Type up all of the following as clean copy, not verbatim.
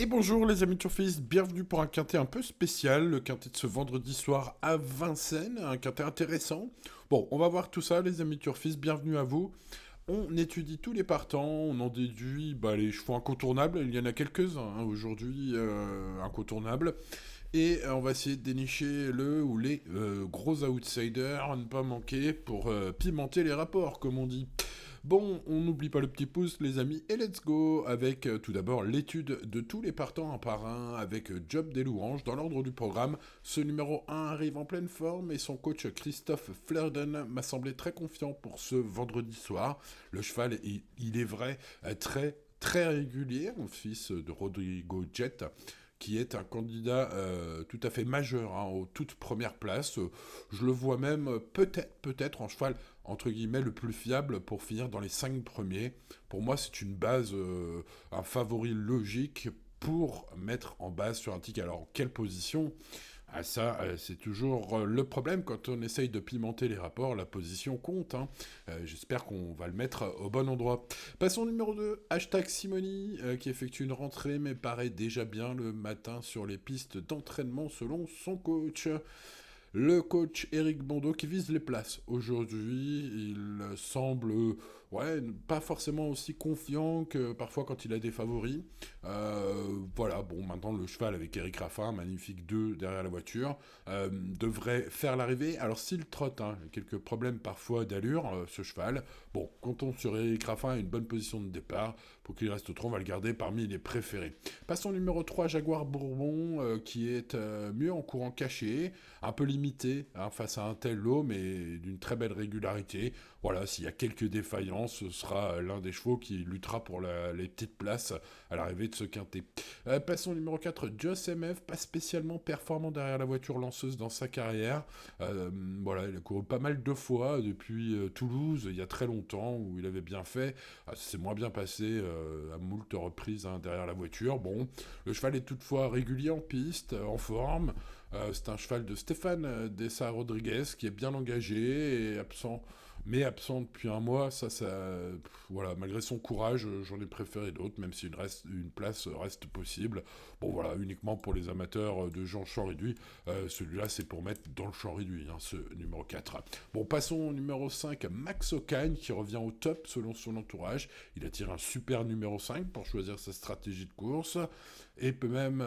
Et bonjour les amis turfistes, bienvenue pour un quintet un peu spécial, le quintet de ce vendredi soir à Vincennes, un quintet intéressant. Bon, on va voir tout ça les amis turfistes, bienvenue à vous. On étudie tous les partants, on en déduit les chevaux incontournables, il y en a quelques-uns aujourd'hui incontournables. Et on va essayer de dénicher le ou les gros outsiders à ne pas manquer pour pimenter les rapports comme on dit. Bon, on n'oublie pas le petit pouce, les amis, et let's go avec tout d'abord l'étude de tous les partants un par un avec Job des louanges dans l'ordre du programme. Ce numéro 1 arrive en pleine forme et son coach Christophe Flerden m'a semblé très confiant pour ce vendredi soir. Le cheval est, il est vrai, très régulier, mon fils de Rodrigo Jet qui est un candidat tout à fait majeur aux toutes premières places. Je le vois même peut-être en cheval entre guillemets le plus fiable pour finir dans les 5 premiers. Pour moi, c'est une base, un favori logique pour mettre en base sur un ticket. Alors, quelle position? Ah ça, c'est toujours le problème quand on essaye de pimenter les rapports, la position compte. J'espère qu'on va le mettre au bon endroit. Passons au numéro 2, hashtag Simoni, qui effectue une rentrée mais paraît déjà bien le matin sur les pistes d'entraînement selon son coach. Le coach Eric Bondo qui vise les places. Aujourd'hui, il semble pas forcément aussi confiant que parfois quand il a des favoris. Voilà, bon, maintenant le cheval avec Eric Raffin, magnifique 2 derrière la voiture, devrait faire l'arrivée. Alors s'il trotte, quelques problèmes parfois d'allure, ce cheval. Bon, comptons sur Eric Raffin à une bonne position de départ. Pour qu'il reste au tronc, on va le garder parmi les préférés. Passons au numéro 3, Jaguar Bourbon, qui est mieux en courant caché, un peu limité face à un tel lot, mais d'une très belle régularité. Voilà, s'il y a quelques défaillances, ce sera l'un des chevaux qui luttera pour les petites places à l'arrivée de ce quintet. Passons au numéro 4, Joss MF, pas spécialement performant derrière la voiture lanceuse dans sa carrière. Voilà, il a couru pas mal de fois depuis Toulouse, il y a très longtemps, où il avait bien fait. Ça s'est moins bien passé à moult reprises derrière la voiture. Bon, le cheval est toutefois régulier en piste, en forme. C'est un cheval de Stéphane Dessa Rodriguez qui est bien engagé et absent, mais absent depuis un mois. Voilà, malgré son courage, j'en ai préféré d'autres, même si une place reste possible. Bon, voilà, uniquement pour les amateurs de Jean champ réduit. Celui-là, c'est pour mettre dans le champ réduit, ce numéro 4. Bon, passons au numéro 5, Max Ocagne, qui revient au top selon son entourage. Il attire un super numéro 5 pour choisir sa stratégie de course et peut même,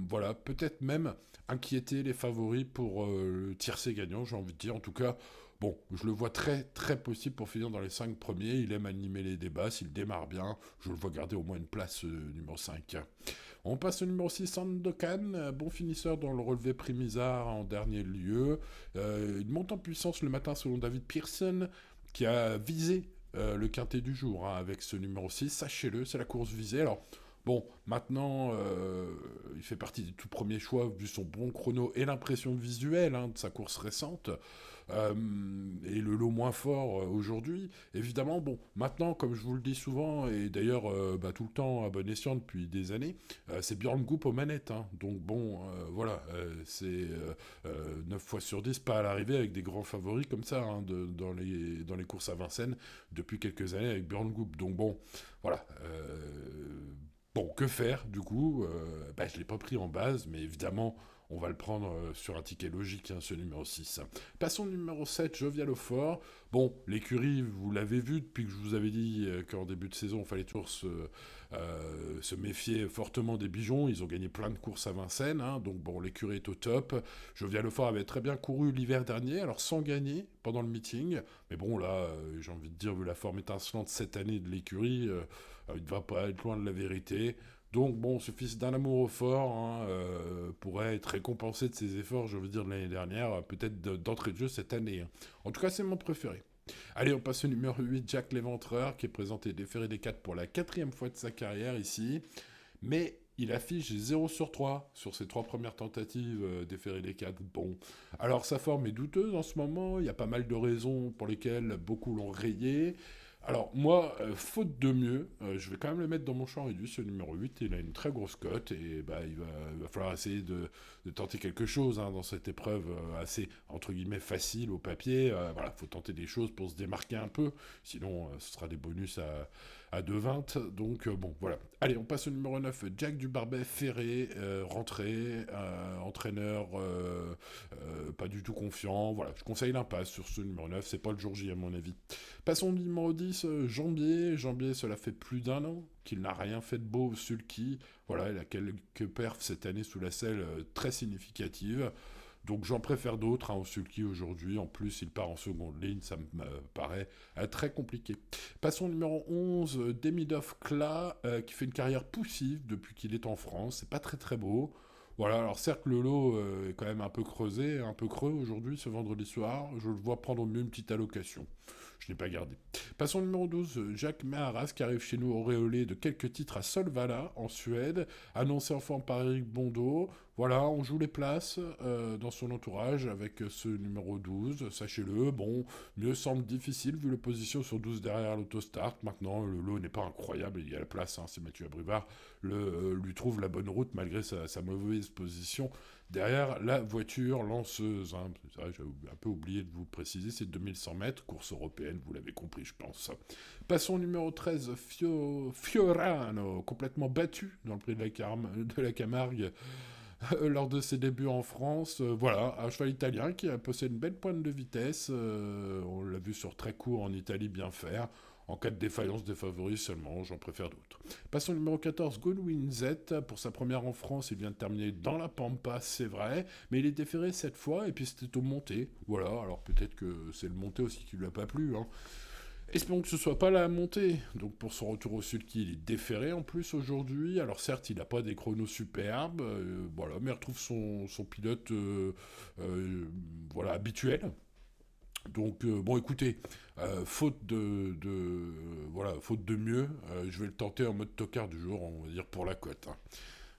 voilà, peut-être même inquiéter les favoris pour le tiercé gagnant, j'ai envie de dire. En tout cas, bon, je le vois très possible pour finir dans les 5 premiers. Il aime animer les débats, s'il démarre bien, je le vois garder au moins une place numéro 5. On passe au numéro 6, Sandokan, bon finisseur dans le relevé Primizar en dernier lieu. Il monte en puissance le matin selon David Pearson, qui a visé le quintet du jour avec ce numéro 6. Sachez-le, c'est la course visée. Alors, bon, maintenant, il fait partie des tout premiers choix vu son bon chrono et l'impression visuelle de sa course récente. Et le lot moins fort aujourd'hui. Évidemment, bon, maintenant, comme je vous le dis souvent, et d'ailleurs tout le temps à bon escient depuis des années, c'est Björn Goop aux manettes. Donc bon, voilà, c'est 9 fois sur 10 pas à l'arrivée avec des grands favoris comme ça dans les courses à Vincennes depuis quelques années avec Björn Goop. Donc bon, voilà. Bon, que faire du coup Je ne l'ai pas pris en base, mais évidemment, on va le prendre sur un ticket logique, ce numéro 6. Passons au numéro 7, Jovial au fort. Bon, l'écurie, vous l'avez vu depuis que je vous avais dit qu'en début de saison, il fallait toujours se méfier fortement des Bijons. Ils ont gagné plein de courses à Vincennes, donc bon, l'écurie est au top. Jovial au fort avait très bien couru l'hiver dernier, alors sans gagner pendant le meeting. Mais bon, là, j'ai envie de dire, vu la forme étincelante cette année de l'écurie, il ne va pas être loin de la vérité. Donc bon, ce fils d'un amour au fort pourrait être récompensé de ses efforts, je veux dire, de l'année dernière, peut-être d'entrée de jeu cette année. En tout cas, c'est mon préféré. Allez, on passe au numéro 8, Jack l'Éventreur, qui est présenté déféré des 4 pour la quatrième fois de sa carrière ici. Mais il affiche 0 sur 3 sur ses 3 premières tentatives déféré des 4. Bon, alors sa forme est douteuse en ce moment, il y a pas mal de raisons pour lesquelles beaucoup l'ont rayé. Alors moi, faute de mieux, je vais quand même le mettre dans mon champ réduit, ce numéro 8. Il a une très grosse cote et il va falloir essayer de tenter quelque chose dans cette épreuve assez, entre guillemets, facile au papier. Voilà, faut tenter des choses pour se démarquer un peu, sinon ce sera des bonus à 2,20. Donc bon, voilà. Allez, on passe au numéro 9, Jack du Barbet Ferré, rentré, entraîneur pas du tout confiant. Voilà, je conseille l'impasse sur ce numéro 9, c'est pas le jour J à mon avis. Passons au numéro 10, Jambier. Jambier, cela fait plus d'un an qu'il n'a rien fait de beau au sulky. Voilà, il a quelques perfs cette année sous la selle très significatives. Donc j'en préfère d'autres au sulky aujourd'hui. En plus, il part en seconde ligne, ça me paraît très compliqué. Passons au numéro 11, Demidov Kla, qui fait une carrière poussive depuis qu'il est en France. C'est pas très très beau. Voilà, alors certes le lot est quand même un peu creusé, un peu creux aujourd'hui, ce vendredi soir. Je le vois prendre au mieux une petite allocation. Je n'ai pas gardé. Passons au numéro 12, Jacques Meharas, qui arrive chez nous auréolé de quelques titres à Solvala, en Suède, annoncé enfin par Eric Bondo. Voilà, on joue les places dans son entourage avec ce numéro 12, sachez-le. Bon, mieux semble difficile vu l'opposition sur 12 derrière l'autostart. Maintenant, le lot n'est pas incroyable, il y a la place, c'est Mathieu Abrivard, lui trouve la bonne route malgré sa mauvaise position derrière la voiture lanceuse. C'est vrai, j'ai un peu oublié de vous préciser, c'est 2100 mètres, course européenne, vous l'avez compris, je pense. Passons au numéro 13, Fiorano, complètement battu dans le prix de la Camargue lors de ses débuts en France. Voilà, un cheval italien qui a possèdé une belle pointe de vitesse. On l'a vu sur très court en Italie bien faire. En cas de défaillance des favoris seulement, j'en préfère d'autres. Passons au numéro 14, Goldwyn Z. Pour sa première en France, il vient de terminer dans la Pampa, c'est vrai, mais il est déféré cette fois, et puis c'était au monté. Voilà, alors peut-être que c'est le monté aussi qui lui a pas plu, hein. Espérons que ce soit pas la montée. Donc pour son retour au sulky, il est déféré en plus aujourd'hui. Alors certes, il n'a pas des chronos superbes, voilà, mais il retrouve son pilote voilà, habituel. Donc bon, écoutez, faute de mieux, je vais le tenter en mode tocard du jour, on va dire pour la cote, hein.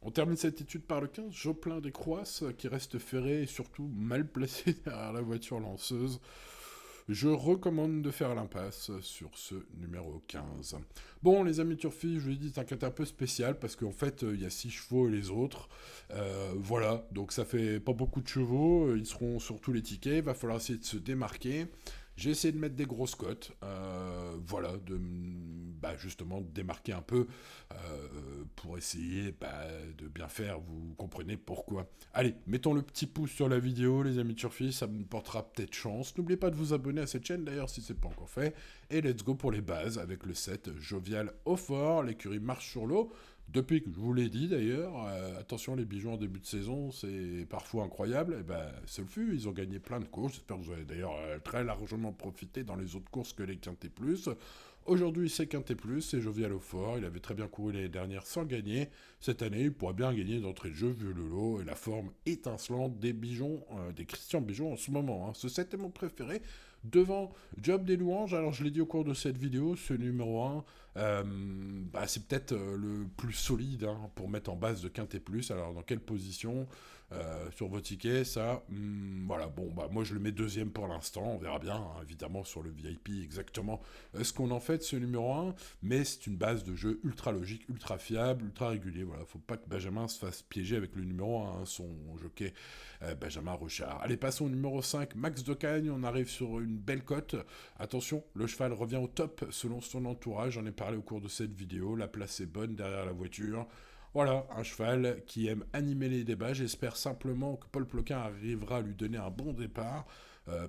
On termine cette étude par le 15, Joplin des Croisses, qui reste ferré et surtout mal placé derrière la voiture lanceuse. Je recommande de faire l'impasse sur ce numéro 15. Bon, les amis turfis, je vous l'ai dit, c'est un quintet un peu spécial parce qu'en fait, il y a 6 chevaux et les autres. Voilà, donc ça fait pas beaucoup de chevaux. Ils seront sur tous les tickets. Il va falloir essayer de se démarquer. J'ai essayé de mettre des grosses cotes, voilà, justement de démarquer un peu pour essayer de bien faire, vous comprenez pourquoi. Allez, mettons le petit pouce sur la vidéo, les amis turfis, ça me portera peut-être chance. N'oubliez pas de vous abonner à cette chaîne d'ailleurs si ce n'est pas encore fait. Et let's go pour les bases avec le set Jovial au fort, l'écurie marche sur l'eau. Depuis que je vous l'ai dit d'ailleurs, attention les bijoux en début de saison, c'est parfois incroyable, et ce le fut, ils ont gagné plein de courses, j'espère que vous avez d'ailleurs très largement profité dans les autres courses que les Quintet Plus. Aujourd'hui c'est Quintet Plus, c'est Jovial au fort, il avait très bien couru l'année dernière sans gagner, cette année il pourra bien gagner d'entrée de jeu vu le lot et la forme étincelante des Bijoux, des Christian Bijoux en ce moment, hein. Ce set est mon préféré, devant Job des louanges. Alors je l'ai dit au cours de cette vidéo, ce numéro 1, c'est peut-être le plus solide, hein, pour mettre en base de Quintet Plus. Alors dans quelle position sur vos tickets, ça, voilà, bon, moi je le mets deuxième pour l'instant, on verra bien, hein, évidemment sur le VIP exactement ce qu'on en fait de ce numéro 1, mais c'est une base de jeu ultra logique, ultra fiable, ultra régulier, voilà, faut pas que Benjamin se fasse piéger avec le numéro 1, hein, son jockey Benjamin Rochard. Allez, passons au numéro 5, Max Decagne, on arrive sur une belle cote, attention, le cheval revient au top selon son entourage, j'en ai parlé au cours de cette vidéo, la place est bonne derrière la voiture. Voilà, un cheval qui aime animer les débats. J'espère simplement que Paul Ploquin arrivera à lui donner un bon départ,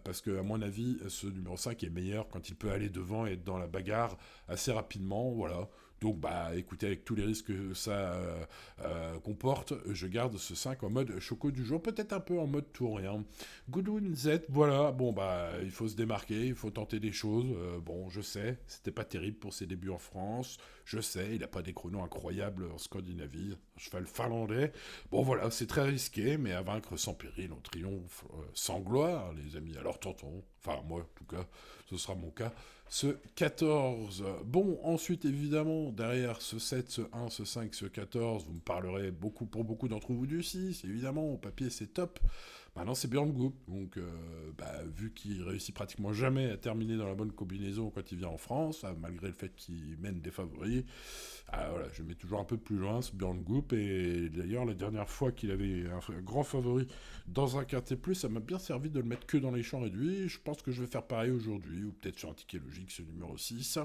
parce que, à mon avis, ce numéro 5 est meilleur quand il peut aller devant et être dans la bagarre assez rapidement. Voilà. Donc, écoutez, avec tous les risques que ça comporte, je garde ce 5 en mode choco du jour, peut-être un peu en mode tour, hein. Goodwin Z, voilà, bon, il faut se démarquer, il faut tenter des choses. Bon, je sais, c'était pas terrible pour ses débuts en France, je sais, il n'a pas des chronos incroyables en Scandinavie, un cheval finlandais. Bon, voilà, c'est très risqué, mais à vaincre sans péril, on triomphe sans gloire, les amis. Alors tentons, enfin, moi, en tout cas, ce sera mon cas. Ce 14. Bon, ensuite, évidemment, derrière ce 7, ce 1, ce 5, ce 14, vous me parlerez pour beaucoup d'entre vous du 6, évidemment, au papier, c'est top. Maintenant, c'est Björn Goop, donc vu qu'il réussit pratiquement jamais à terminer dans la bonne combinaison quand il vient en France, malgré le fait qu'il mène des favoris, voilà, je mets toujours un peu plus loin ce Björn Goop, et d'ailleurs, la dernière fois qu'il avait un grand favori dans un quintet plus, ça m'a bien servi de le mettre que dans les champs réduits. Je pense que je vais faire pareil aujourd'hui, ou peut-être sur un ticket logique, ce numéro 6.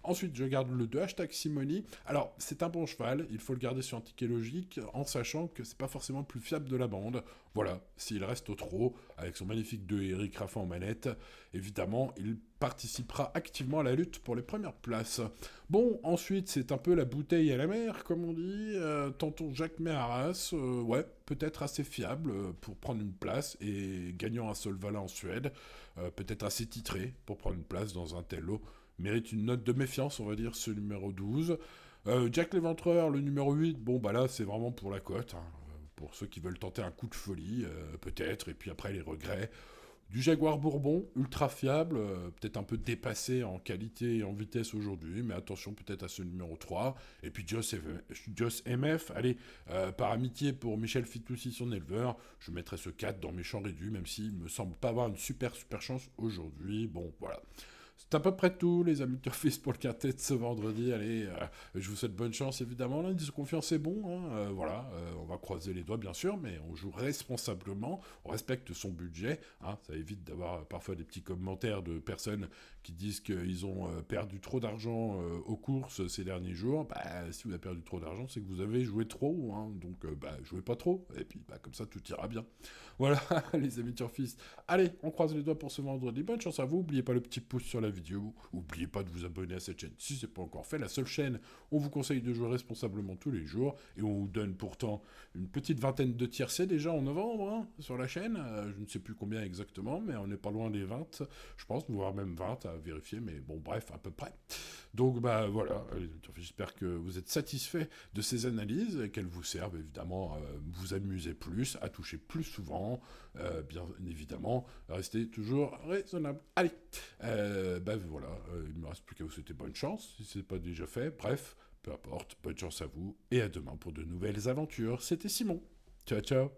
Ensuite, je garde le 2 hashtag Simoni. Alors, c'est un bon cheval, il faut le garder sur un ticket logique, en sachant que c'est pas forcément le plus fiable de la bande. Voilà, s'il reste au trot, avec son magnifique 2 Eric Raffin en manette, évidemment, il participera activement à la lutte pour les premières places. Bon, ensuite, c'est un peu la bouteille à la mer, comme on dit. Tonton Jacques Méharas, ouais, peut-être assez fiable pour prendre une place, et gagnant un Solvala en Suède, peut-être assez titré pour prendre une place dans un tel lot. Mérite une note de méfiance, on va dire, ce numéro 12. Jack l'Éventreur, le numéro 8, bon, bah là, c'est vraiment pour la cote, hein. Pour ceux qui veulent tenter un coup de folie, peut-être, et puis après les regrets. Du Jaguar Bourbon, ultra fiable, peut-être un peu dépassé en qualité et en vitesse aujourd'hui, mais attention peut-être à ce numéro 3. Et puis Joss MF, allez, par amitié pour Michel Fitoussi, son éleveur, je mettrai ce 4 dans mes champs réduits, même s'il me semble pas avoir une super chance aujourd'hui. Bon, voilà. C'est à peu près tout, les amis Turfis, pour le quintet de ce vendredi. Allez, je vous souhaite bonne chance, évidemment. L'indice de confiance est bon, hein. Voilà, on va croiser les doigts, bien sûr, mais on joue responsablement, on respecte son budget, hein. Ça évite d'avoir parfois des petits commentaires de personnes qui disent qu'ils ont perdu trop d'argent aux courses ces derniers jours. Bah, si vous avez perdu trop d'argent, c'est que vous avez joué trop, hein. Donc, jouez pas trop, et puis comme ça, tout ira bien. Voilà, les amis Turfis. Allez, on croise les doigts pour ce vendredi. Bonne chance à vous. N'oubliez pas le petit pouce sur la vidéo. N'oubliez pas de vous abonner à cette chaîne si ce n'est pas encore fait. La seule chaîne où on vous conseille de jouer responsablement tous les jours. Et on vous donne pourtant une petite vingtaine de tiercés déjà en novembre, hein, sur la chaîne. Je ne sais plus combien exactement, mais on n'est pas loin des 20, je pense, voire même 20 à vérifier. Mais bon, bref, à peu près. Donc voilà, j'espère que vous êtes satisfaits de ces analyses et qu'elles vous servent évidemment à vous amuser plus, à toucher plus souvent, bien évidemment, restez toujours raisonnable. Allez, voilà, il ne me reste plus qu'à vous souhaiter bonne chance, si ce n'est pas déjà fait. Bref, peu importe, bonne chance à vous et à demain pour de nouvelles aventures. C'était Simon. Ciao, ciao.